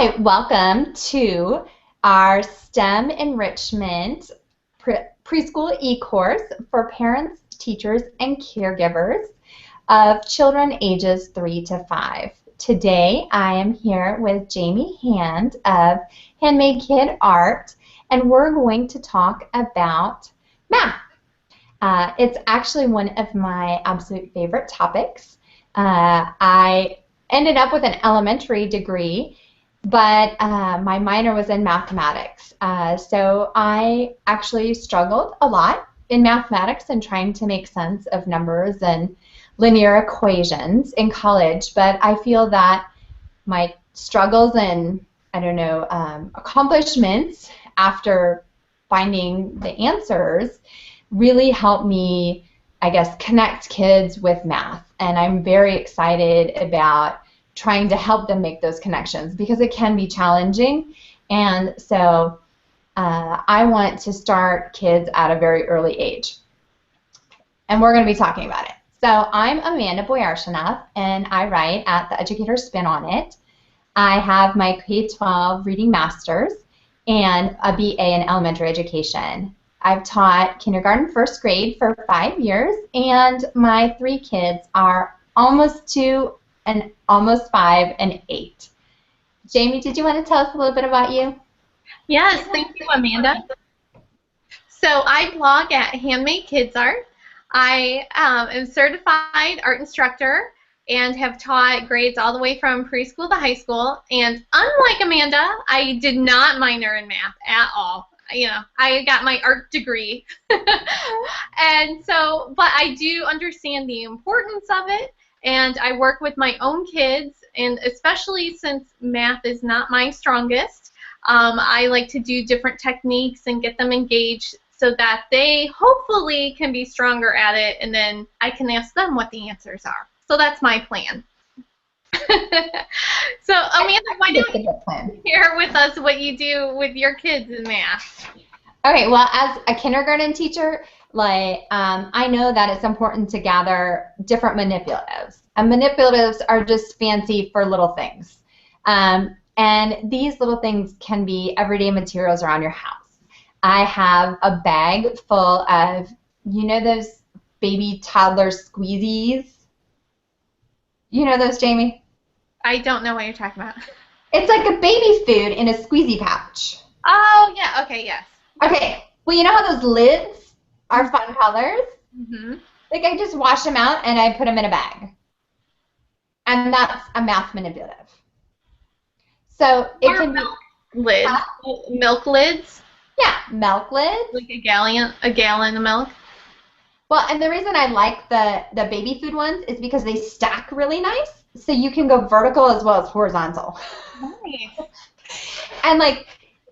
Hi, welcome to our STEM Enrichment preschool e-course for parents, teachers, and caregivers of children ages 3 to 5. Today I am here with Jamie Hand of Handmade Kid Art, and we're going to talk about math. It's actually one of my absolute favorite topics. I ended up with an elementary degree, but my minor was in mathematics. So I actually struggled a lot in mathematics and trying to make sense of numbers and linear equations in college. But I feel that my struggles and, accomplishments after finding the answers really helped me, I guess, connect kids with math. And I'm very excited about trying to help them make those connections because it can be challenging. And so I want to start kids at a very early age. And we're going to be talking about it. So I'm Amanda Boyarshinov, and I write at The Educator's Spin on It. I have my K-12 Reading Masters and a BA in Elementary Education. I've taught kindergarten, first grade for 5 years, and my 3 kids are almost 2 and almost 5 and 8. Jamie, did you want to tell us a little bit about you? Yes, thank you, Amanda. So I blog at Handmade Kids Art. I am a certified art instructor and have taught grades all the way from preschool to high school. And unlike Amanda, I did not minor in math at all. I got my art degree. And so, but I do understand the importance of it. And I work with my own kids, and especially since math is not my strongest, I like to do different techniques and get them engaged so that they hopefully can be stronger at it, and then I can ask them what the answers are. So that's my plan. So, Amanda, why don't you share with us what you do with your kids in math? Okay, well, as a kindergarten teacher, I know that it's important to gather different manipulatives. And manipulatives are just fancy for little things. And these little things can be everyday materials around your house. I have a bag full of, those baby toddler squeezies? You know those, Jamie? I don't know what you're talking about. It's like a baby food in a squeezy pouch. Oh, yeah, okay, yes. Okay, well, you know how those lids are fun colors? Mm-hmm. Like, I just wash them out and I put them in a bag. And that's a math manipulative. So it can be lids. Milk lids? Yeah, milk lids. Like a gallon of milk. Well, and the reason I like the baby food ones is because they stack really nice, so you can go vertical as well as horizontal. Nice. And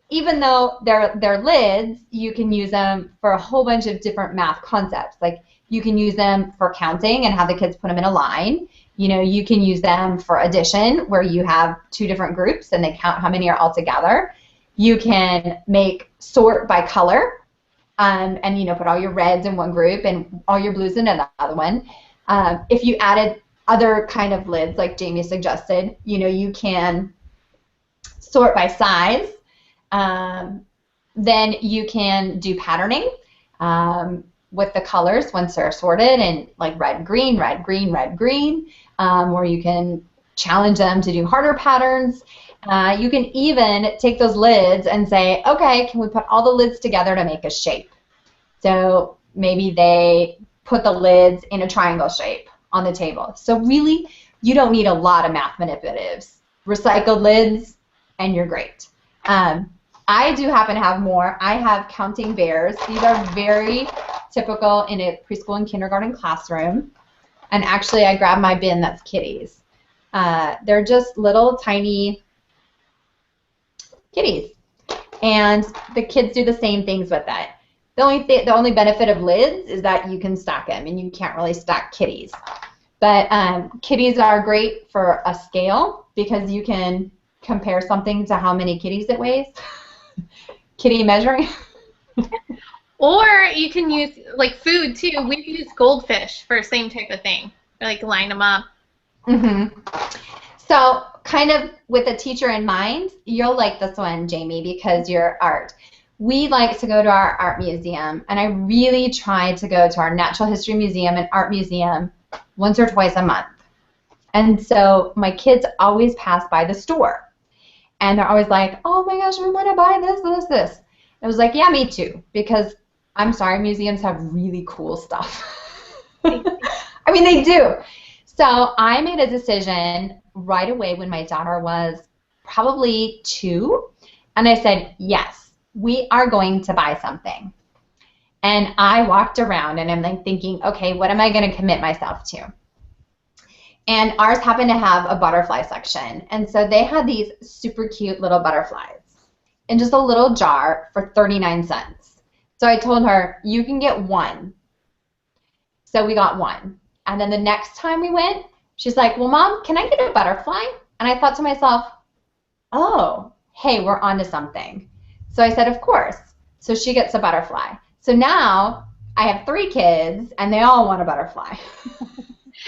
even though they're lids, you can use them for a whole bunch of different math concepts. Like, you can use them for counting and have the kids put them in a line. You can use them for addition, where you have 2 different groups and they count how many are all together. You can make sort by color, and put all your reds in one group and all your blues in another one. If you added other kind of lids, like Jamie suggested, you can sort by size. Then you can do patterning with the colors once they're sorted, and like red, green, red, green, red, green, or you can challenge them to do harder patterns. You can even take those lids and say, okay, can we put all the lids together to make a shape? So maybe they put the lids in a triangle shape on the table. So really, you don't need a lot of math manipulatives. Recycled lids, and you're great. I do happen to have more. I have counting bears. These are very typical in a preschool and kindergarten classroom. And actually, I grabbed my bin that's kitties. They're just little tiny kitties. And the kids do the same things with that. The only benefit of lids is that you can stack them, and you can't really stack kitties. But kitties are great for a scale because you can compare something to how many kitties it weighs. Kitty measuring. Or you can use, like, food, too. We use goldfish for the same type of thing. Like, line them up. Mm-hmm. So kind of with a teacher in mind, you'll like this one, Jamie, because you're art. We like to go to our art museum, and I really try to go to our natural history museum and art museum once or twice a month. And so my kids always pass by the store, and they're always like, oh my gosh, we want to buy this. I was like, yeah, me too, because I'm sorry, museums have really cool stuff. I mean, they do. So I made a decision right away when my daughter was probably 2, and I said, yes, we are going to buy something. And I walked around, and I'm like thinking, okay, what am I going to commit myself to? And ours happened to have a butterfly section, and so they had these super cute little butterflies in just a little jar for 39 cents. So I told her, you can get one. So we got one. And then the next time we went, she's like, well, Mom, can I get a butterfly? And I thought to myself, oh, hey, we're onto something. So I said, of course. So she gets a butterfly. So now I have 3 kids, and they all want a butterfly.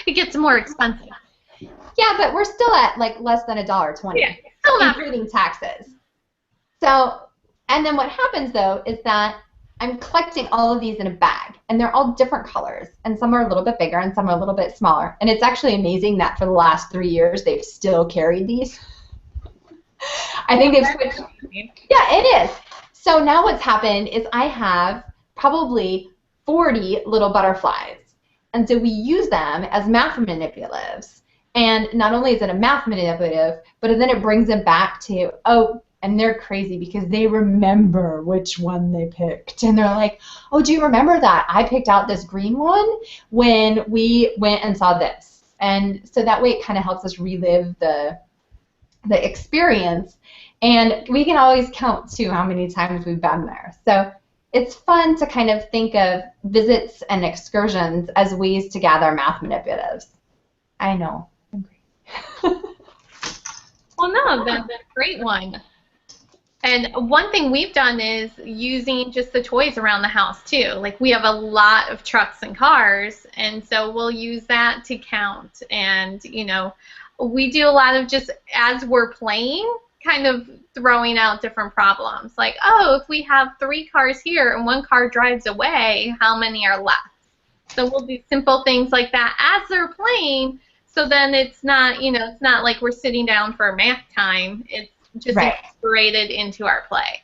It gets more expensive. Yeah, but we're still at like less than $1.20, yeah, still not including taxes. So, and then what happens, though, is that I'm collecting all of these in a bag, and they're all different colors, and some are a little bit bigger and some are a little bit smaller. And it's actually amazing that for the last 3 years they've still carried these. I think they've switched. Yeah, it is. So now what's happened is I have probably 40 little butterflies, and so we use them as math manipulatives. And not only is it a math manipulative, but then it brings them back to, oh, and they're crazy because they remember which one they picked. And they're like, oh, do you remember that? I picked out this green one when we went and saw this. And so that way it kind of helps us relive the experience. And we can always count, too, how many times we've been there. So it's fun to kind of think of visits and excursions as ways to gather math manipulatives. I know. I'm great. Well, no, that's a great one. And one thing we've done is using just the toys around the house, too. Like, we have a lot of trucks and cars, and so we'll use that to count. And, you know, we do a lot of just, as we're playing, kind of throwing out different problems. Like, oh, if we have 3 cars here and 1 car drives away, how many are left? So we'll do simple things like that as they're playing, so then it's not, you know, it's not like we're sitting down for math time. It's just incorporated into our play.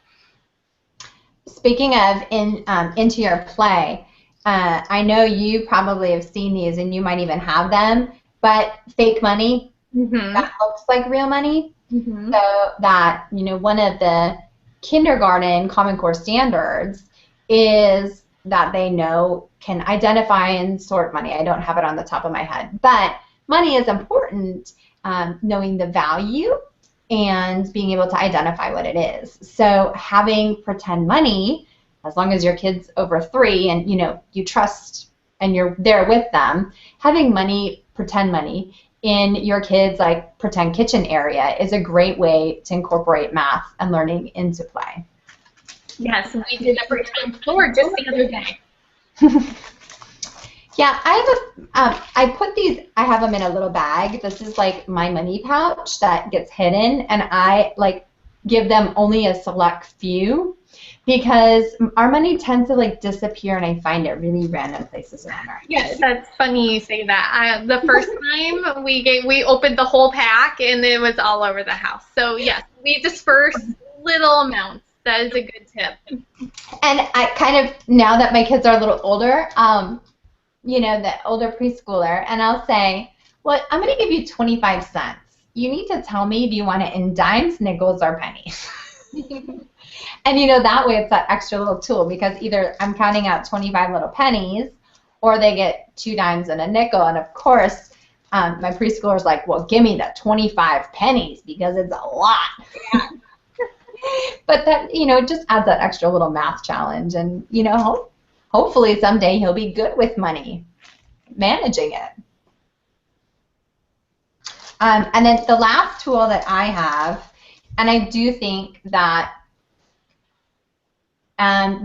Speaking of into your play, I know you probably have seen these, and you might even have them, but fake money, that looks like real money. So that, you know, one of the kindergarten Common Core standards is that they know can identify and sort money. I don't have it on the top of my head, but money is important, knowing the value and being able to identify what it is. So having pretend money, as long as your kid's over 3 and, you know, you trust and you're there with them, having money, pretend money, in your kids' like pretend kitchen area is a great way to incorporate math and learning into play. Yes, we did a pretend floor just the other day. Yeah, I put these, I have them in a little bag. This is like my money pouch that gets hidden, and I like give them only a select few because our money tends to like disappear, and I find it really random places around our house. Yes, that's funny you say that. The first time we opened the whole pack, and it was all over the house. So yes, we disperse little amounts. That is a good tip. And I kind of, now that my kids are a little older, you know, the older preschooler, and I'll say, well, I'm going to give you 25 cents. You need to tell me if you want it in dimes, nickels, or pennies. And, you know, that way it's that extra little tool, because either I'm counting out 25 little pennies, or they get 2 dimes and a nickel. And, of course, my preschooler's like, well, give me the 25 pennies because it's a lot. Yeah. But that, you know, it just adds that extra little math challenge. And, you know, hopefully someday he'll be good with money, managing it. And then the last tool that I have, and I do think that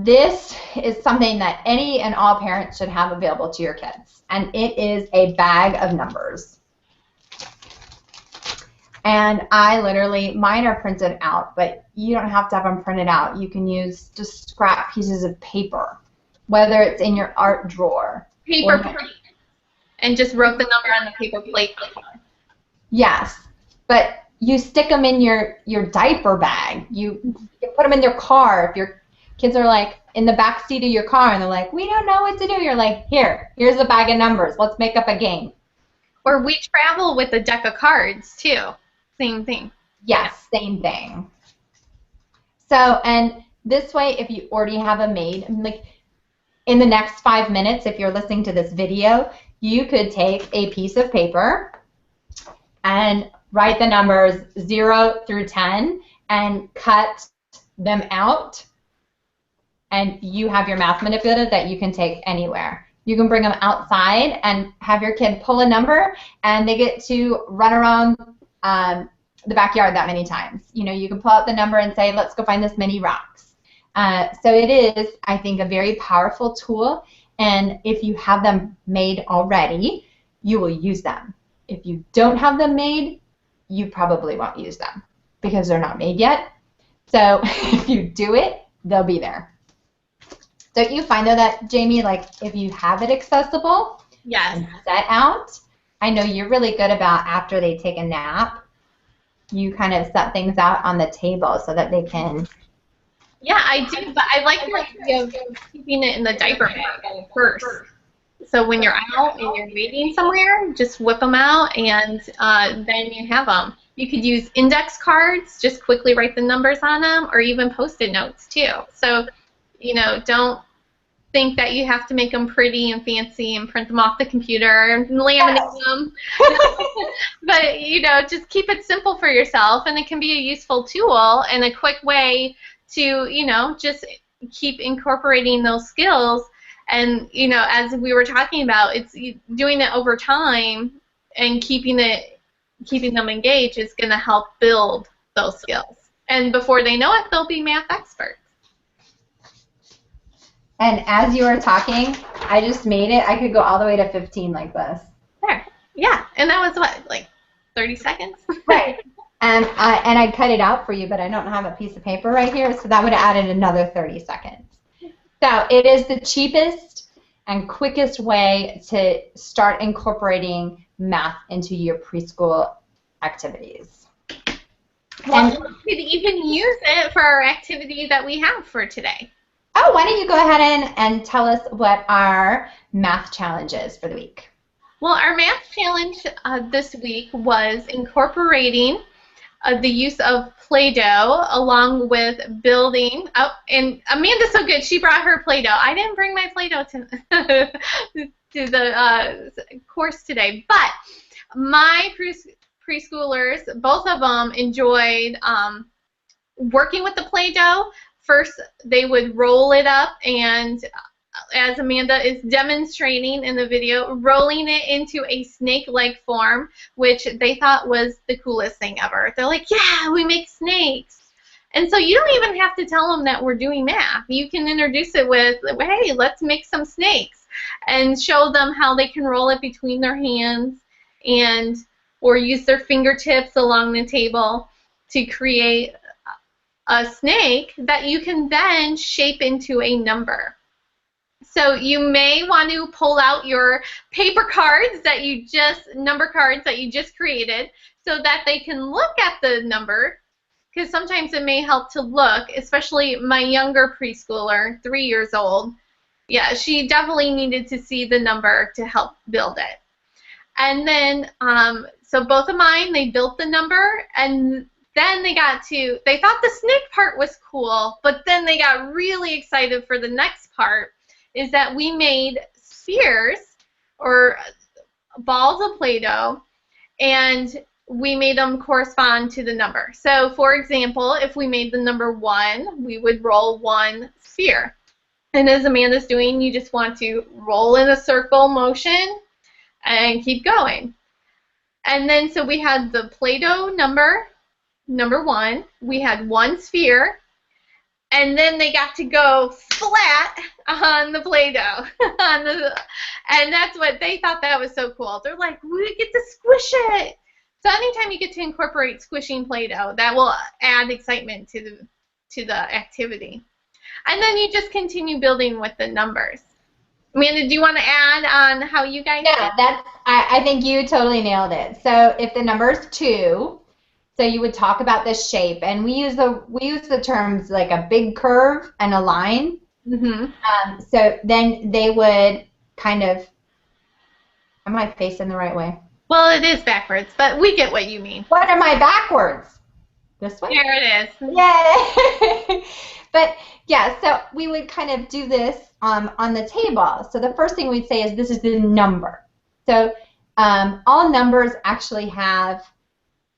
this is something that any and all parents should have available to your kids, and it is a bag of numbers. And I literally, mine are printed out, but you don't have to have them printed out. You can use just scrap pieces of paper, whether it's in your art drawer. Paper plate. And just wrote the number on the paper plate. Yes, but you stick them in your diaper bag. You put them in your car. If your kids are like in the back seat of your car and they're like, we don't know what to do, you're like, here's a bag of numbers. Let's make up a game. Or we travel with a deck of cards too. Same thing. Yes, same thing. So, and this way, if you already have them made, like in the next 5 minutes, if you're listening to this video, you could take a piece of paper and write the numbers 0 through 10 and cut them out, and you have your math manipulative that you can take anywhere. You can bring them outside and have your kid pull a number, and they get to run around the backyard that many times. You know, you can pull out the number and say, let's go find this many rocks. So it is, I think, a very powerful tool, and if you have them made already, you will use them. If you don't have them made, you probably won't use them because they're not made yet. So if you do it, they'll be there. Don't you find, though, that, Jamie, like if you have it accessible and set out, I know you're really good about after they take a nap, you kind of set things out on the table so that they can. Yeah, I do, but I like your idea of keeping it in the diaper bag first. So when you're out and you're waiting somewhere, just whip them out, and then you have them. You could use index cards, just quickly write the numbers on them, or even Post-it notes too. So, you know, don't think that you have to make them pretty and fancy and print them off the computer and laminate them. But, you know, just keep it simple for yourself, and it can be a useful tool and a quick way to, you know, just keep incorporating those skills. And, you know, as we were talking about, it's doing it over time and keeping them engaged is going to help build those skills. And before they know it, they'll be math experts. And as you were talking, I just made it. I could go all the way to 15 like this. There. Yeah. And that was what, like 30 seconds? Right. And I cut it out for you, but I don't have a piece of paper right here, so that would have added another 30 seconds. So it is the cheapest and quickest way to start incorporating math into your preschool activities. Well, we could even use it for our activity that we have for today. Oh, why don't you go ahead and tell us what our math challenge is for the week? Well, our math challenge this week was incorporating the use of Play-Doh along with building. Oh, and Amanda's so good. She brought her Play-Doh. I didn't bring my Play-Doh to the course today, but my preschoolers, both of them enjoyed working with the Play-Doh. First, they would roll it up, and as Amanda is demonstrating in the video, rolling it into a snake-like form, which they thought was the coolest thing ever. They're like, yeah, we make snakes. And so you don't even have to tell them that we're doing math. You can introduce it with, hey, let's make some snakes, and show them how they can roll it between their hands and or use their fingertips along the table to create a snake that you can then shape into a number. So you may want to pull out your paper cards that you just, number cards that you just created, so that they can look at the number, because sometimes it may help to look, especially my younger preschooler, 3 years old. Yeah, she definitely needed to see the number to help build it. And then, so both of mine, they built the number, and then they thought the snake part was cool, but then they got really excited for the next part, is that we made spheres or balls of Play-Doh, and we made them correspond to the number. So, for example, if we made the number 1, we would roll 1 sphere. And as Amanda's doing, you just want to roll in a circle motion and keep going. And then, so we had the Play-Doh number 1, we had 1 sphere, and then they got to go flat on the Play-Doh. And that's what they thought, that was so cool. They're like, we get to squish it. So anytime you get to incorporate squishing Play-Doh, that will add excitement to the activity. And then you just continue building with the numbers. Amanda, do you want to add on how you guys do? Yeah, I think you totally nailed it. So if the number is 2, so you would talk about the shape, and we use the terms like a big curve and a line. Mm-hmm. So then they would kind of, am I facing the right way? Well, it is backwards, but we get what you mean. What am I backwards? This way? There it is. Yay! But yeah, so we would kind of do this on the table. So the first thing we'd say is this is the number. So all numbers actually have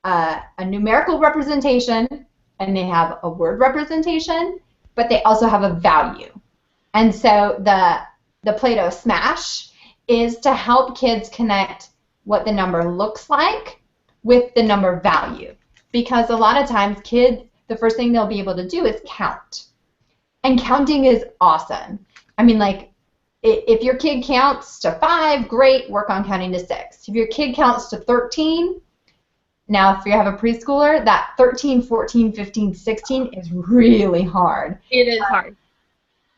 a numerical representation, and they have a word representation, but they also have a value. And so the Play-Doh Smash is to help kids connect what the number looks like with the number value. Because a lot of times kids, the first thing they'll be able to do is count. And counting is awesome. I mean, like, if your kid counts to 5, great, work on counting to 6. If your kid counts to 13, now if you have a preschooler, that 13, 14, 15, 16 is really hard. It is hard.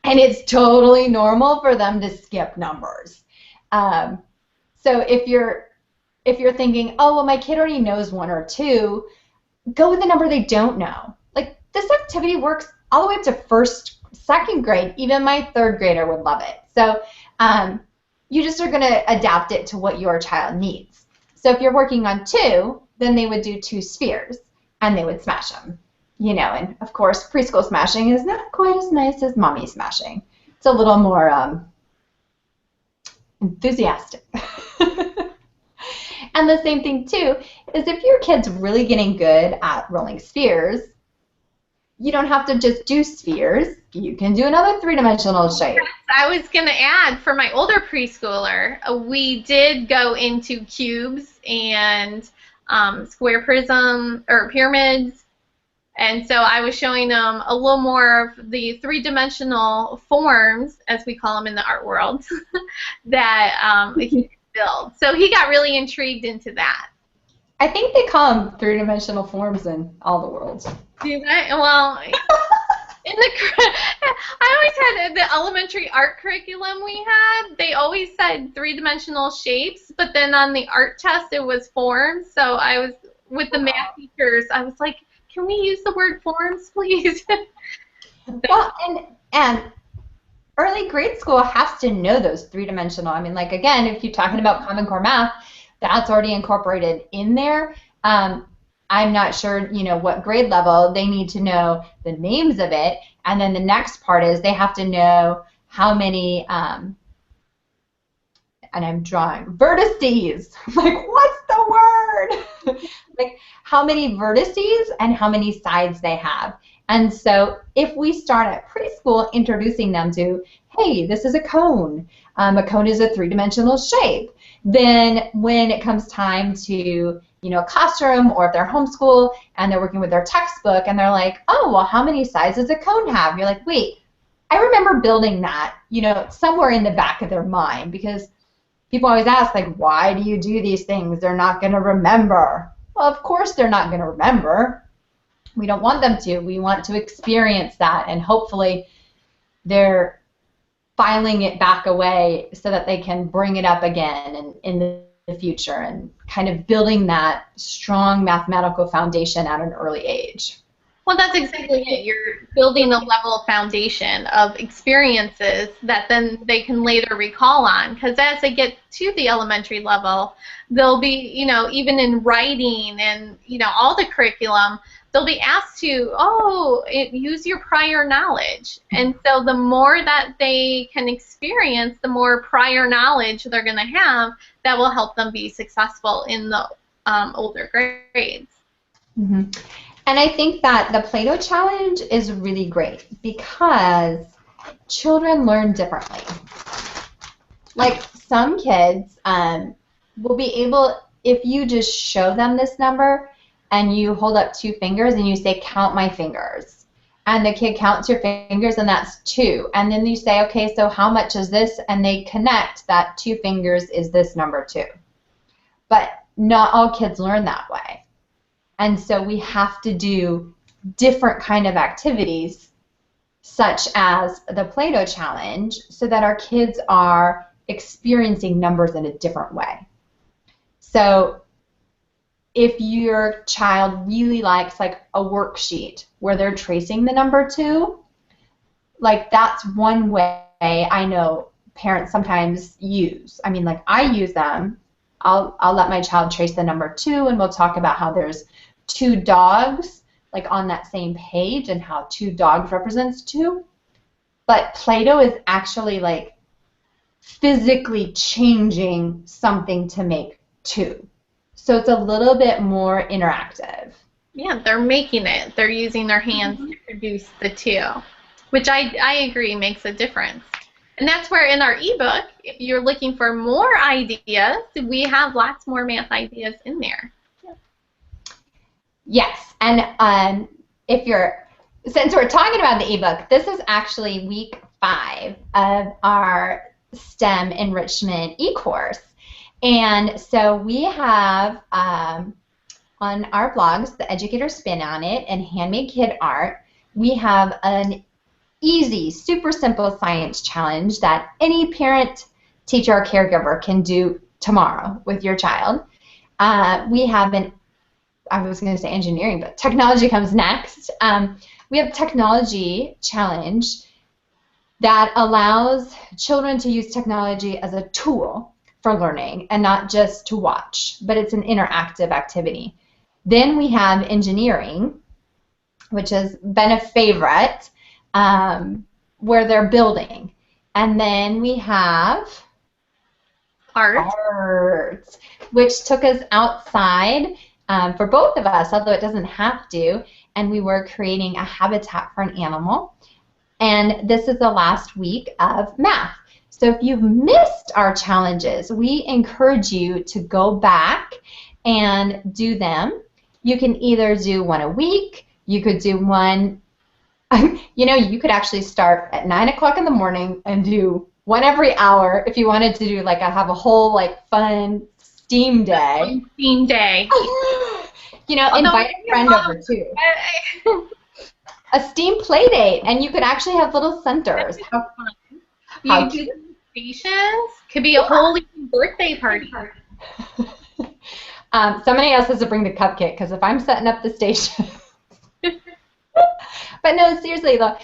And it's totally normal for them to skip numbers. So if you're thinking, oh, well, my kid already knows 1 or 2, go with the number they don't know. Like, this activity works all the way up to 1st, 2nd grade. Even my 3rd grader would love it. So you just are going to adapt it to what your child needs. So if you're working on 2, then they would do 2 spheres, and they would smash them. You know, and of course, preschool smashing is not quite as nice as mommy smashing. It's a little more enthusiastic. And the same thing, too, is if your kid's really getting good at rolling spheres, you don't have to just do spheres. You can do another 3-dimensional shape. I was going to add, for my older preschooler, we did go into cubes and square prism or pyramids. And so I was showing them a little more of the 3-dimensional forms, as we call them in the art world, that he could build. So he got really intrigued into that. I think they call them 3-dimensional forms in all the worlds. Do they? Well, I always had the elementary art curriculum we had. They always said 3-dimensional shapes, but then on the art test it was forms. So I was with the math teachers. I was like, can we use the word forms, please? Well, and early grade school has to know those 3-dimensional. I mean, like, again, if you're talking about Common Core math, that's already incorporated in there. I'm not sure, you know, what grade level. They need to know the names of it. And then the next part is they have to know how many, and I'm drawing, vertices. Like, what's the word? Like, how many vertices and how many sides they have. And so if we start at preschool introducing them to, hey, this is a cone. A cone is a 3-dimensional shape. Then when it comes time to, you know, a classroom, or if they're homeschool and they're working with their textbook and they're like, oh, well, how many sides does a cone have? You're like, wait, I remember building that, you know, somewhere in the back of their mind, because people always ask, like, why do you do these things? They're not going to remember. Well, of course they're not going to remember. We don't want them to. We want to experience that, and hopefully they're filing it back away so that they can bring it up again and in the future, and kind of building that strong mathematical foundation at an early age. Well, that's exactly it. You're building a level of foundation of experiences that then they can later recall on. Because as they get to the elementary level, they'll be, you know, even in writing and, you know, all the curriculum, they'll be asked to, use your prior knowledge. And so the more that they can experience, the more prior knowledge they're going to have that will help them be successful in the older grades. Mm-hmm. And I think that the Play-Doh challenge is really great because children learn differently. Like, some kids will be able, if you just show them this number and you hold up 2 fingers and you say, count my fingers. And the kid counts your fingers, and that's 2. And then you say, okay, so how much is this? And they connect that 2 fingers is this number 2. But not all kids learn that way. And so we have to do different kind of activities, such as the Play-Doh challenge, so that our kids are experiencing numbers in a different way. So if your child really likes like a worksheet where they're tracing the number 2, like that's one way I know parents sometimes use. I mean, like I use them. I'll let my child trace the number 2, and we'll talk about how there's 2 dogs like on that same page and how 2 dogs represents 2. But Play-Doh is actually like physically changing something to make 2. So it's a little bit more interactive. Yeah, they're making it. They're using their hands to produce the 2, which I agree makes a difference. And that's where in our ebook, if you're looking for more ideas, we have lots more math ideas in there. Yes, and since we're talking about the ebook, this is actually week 5 of our STEM Enrichment e-course. And so we have on our blogs, The Educator Spin on It and Handmade Kid Art, we have an easy, super simple science challenge that any parent, teacher, or caregiver can do tomorrow with your child. We have I was going to say engineering, but technology comes next. We have technology challenge that allows children to use technology as a tool for learning and not just to watch, but it's an interactive activity. Then we have engineering, which has been a favorite, where they're building. And then we have art, which took us outside for both of us, although it doesn't have to, and we were creating a habitat for an animal. And this is the last week of math. So if you've missed our challenges, we encourage you to go back and do them. You can either do one a week, you could do one, you could actually start at 9 o'clock in the morning and do one every hour if you wanted to do like have a whole like fun STEAM day. STEAM day. Invite a friend over too. A STEAM play date, and you could actually have little centers. You do stations. Could be a whole birthday party. Somebody else has to bring the cupcake, because if I'm setting up the station. But no, seriously though,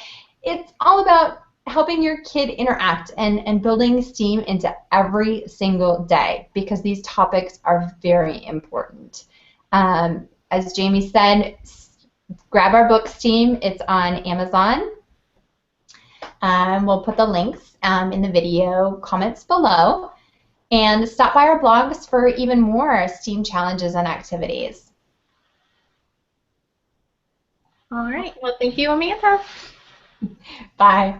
it's all about helping your kid interact and building STEAM into every single day, because these topics are very important. As Jamie said, grab our book STEAM. It's on Amazon. We'll put the links in the video comments below. And stop by our blogs for even more STEAM challenges and activities. All right. Well, thank you, Amanda. Bye.